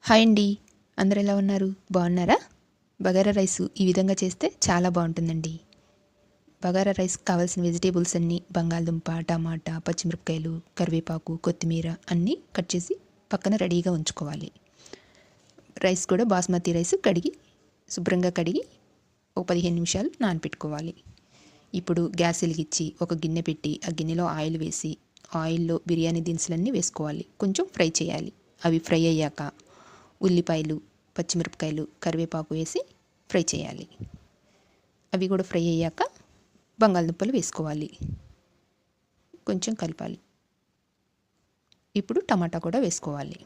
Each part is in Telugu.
హాయ్ అండి. అందరూ ఎలా ఉన్నారు? బాగున్నారా? బగారా రైస్ ఈ విధంగా చేస్తే చాలా బాగుంటుందండి. బగారా రైస్ కావాల్సిన వెజిటేబుల్స్ అన్నీ బంగాళదుంప, టమాటా, పచ్చిమిరపకాయలు, కరివేపాకు, కొత్తిమీర అన్నీ కట్ చేసి పక్కన రెడీగా ఉంచుకోవాలి. రైస్ కూడా బాస్మతి రైస్ శుభ్రంగా కడిగి ఒక 15 నిమిషాలు నానపెట్టుకోవాలి. ఇప్పుడు గ్యాస్ వెలిగించి ఒక గిన్నె పెట్టి ఆ గిన్నెలో ఆయిల్ వేసి ఆయిల్లో బిర్యానీ దినుసులన్నీ వేసుకోవాలి. కొంచెం ఫ్రై చేయాలి. అవి ఫ్రై అయ్యాక ఉల్లిపాయలు, పచ్చిమిరపకాయలు, కరివేపాకు వేసి ఫ్రై చేయాలి. అవి కూడా ఫ్రై అయ్యాక బంగాళదుంపలు వేసుకోవాలి. కొంచెం కలపాలి. ఇప్పుడు టమాటా కూడా వేసుకోవాలి.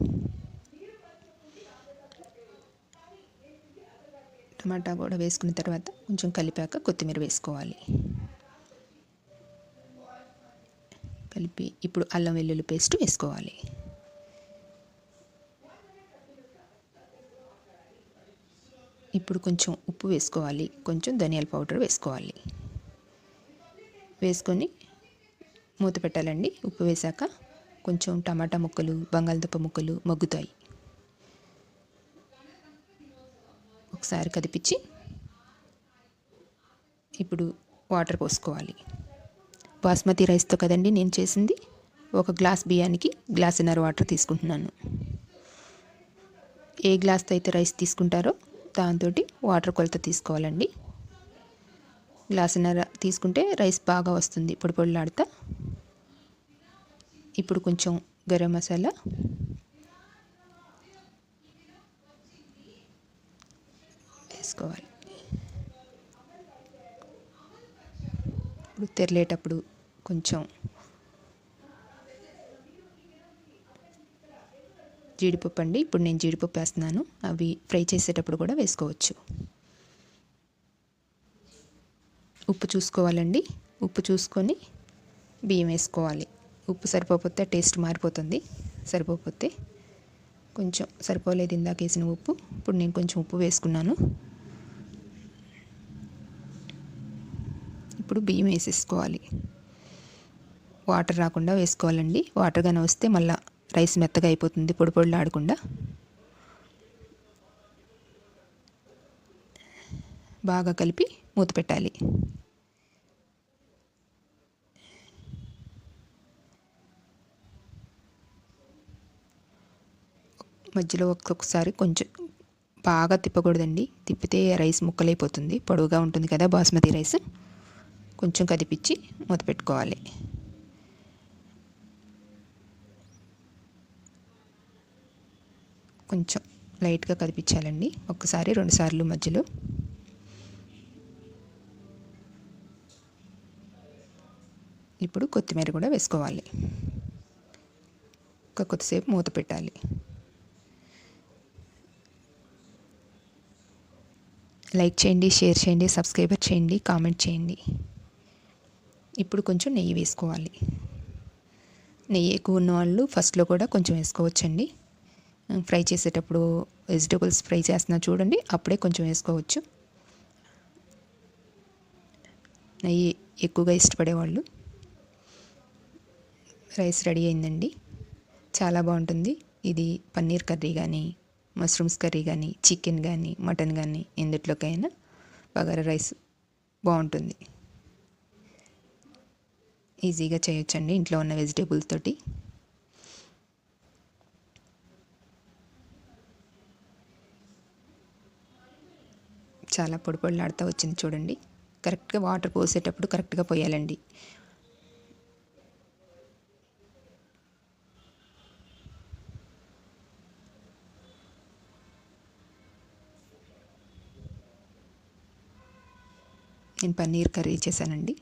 టమాటా కూడా వేసుకున్న తర్వాత కొంచెం కలిపాక కొత్తిమీర వేసుకోవాలి. కలిపి ఇప్పుడు అల్లం వెల్లుల్లి పేస్ట్ వేసుకోవాలి. ఇప్పుడు కొంచెం ఉప్పు వేసుకోవాలి. కొంచెం ధనియాల పౌడర్ వేసుకోవాలి. వేసుకొని మూత పెట్టాలండి. ఉప్పు వేసాక కొంచెం టమాటా ముక్కలు, బంగాళదుంప ముక్కలు మగ్గుతాయి. ఒకసారి కదిపించి ఇప్పుడు వాటర్ పోసుకోవాలి. బాస్మతి రైస్తో కదండి నేను చేసింది. ఒక గ్లాస్ బియ్యానికి గ్లాసున్నర వాటర్ తీసుకుంటున్నాను. ఏ గ్లాస్తో అయితే రైస్ తీసుకుంటారో దాంతో వాటర్ కొలత తీసుకోవాలండి. గ్లాసున్నర తీసుకుంటే రైస్ బాగా వస్తుంది పొడి పొడిలాడుతా. ఇప్పుడు కొంచెం గరం మసాలా, వేసుకోవాలి. ఇప్పుడు తెరలేటప్పుడు కొంచెం జీడిపప్పు అండి. ఇప్పుడు నేను జీడిపప్పు వేస్తున్నాను. అవి ఫ్రై చేసేటప్పుడు కూడా వేసుకోవచ్చు. ఉప్పు చూసుకోవాలండి. ఉప్పు చూసుకొని బియ్యం వేసుకోవాలి. ఉప్పు సరిపోతే టేస్ట్ మారిపోతుంది. సరిపోతే కొంచెం సరిపోలేదు ఇందాక వేసిన ఉప్పు. ఇప్పుడు నేను కొంచెం ఉప్పు వేసుకున్నాను. ఇప్పుడు బియ్యం వేసేసుకోవాలి. వాటర్ రాకుండా వేసుకోవాలండి. వాటర్ కానీ వస్తే మళ్ళీ రైస్ మెత్తగా అయిపోతుంది పొడి పొడిలాడకుండా. బాగా కలిపి మూత పెట్టాలి. మధ్యలో ఒక్కొక్కసారి కొంచెం బాగా తిప్పకూడదండి. తిప్పితే రైస్ ముక్కలైపోతుంది. పొడవుగా ఉంటుంది కదా బాస్మతి రైస్. కొంచెం కదిపించి మూత పెట్టుకోవాలి. కొంచెం లైట్గా కదిపించాలండి. ఒకసారి 2 సార్లు మధ్యలో. ఇప్పుడు కొత్తిమీర కూడా వేసుకోవాలి. కొద్దిసేపు మూత పెట్టాలి. లైక్ చేయండి, షేర్ చేయండి, సబ్స్క్రైబ్ చేయండి, కామెంట్ చేయండి. ఇప్పుడు కొంచెం నెయ్యి వేసుకోవాలి. నెయ్యి ఎక్కువ ఉన్న వాళ్ళు ఫస్ట్లో కూడా కొంచెం వేసుకోవచ్చండి. ఫ్రై చేసేటప్పుడు వెజిటేబుల్స్ ఫ్రై చేస్తున్నా చూడండి, అప్పుడే కొంచెం వేసుకోవచ్చు. నెయ్యి ఎక్కువగా ఇష్టపడేవాళ్ళు. రైస్ రెడీ అయిందండి. చాలా బాగుంటుంది. ఇది పన్నీర్ కర్రీ కానీ, మష్రూమ్స్ కర్రీ కానీ, చికెన్ కానీ, మటన్ కానీ ఎందుట్లోకైనా బగారా రైస్ బాగుంటుంది. ఈజీగా చేయొచ్చండి ఇంట్లో ఉన్న వెజిటేబుల్స్ తోటి. చాలా పొడి పొడిలాడుతూ వచ్చింది చూడండి. కరెక్ట్గా వాటర్ పోసేటప్పుడు కరెక్ట్గా పోయాలండి. నేను పన్నీర్ కర్రీ చేశానండి.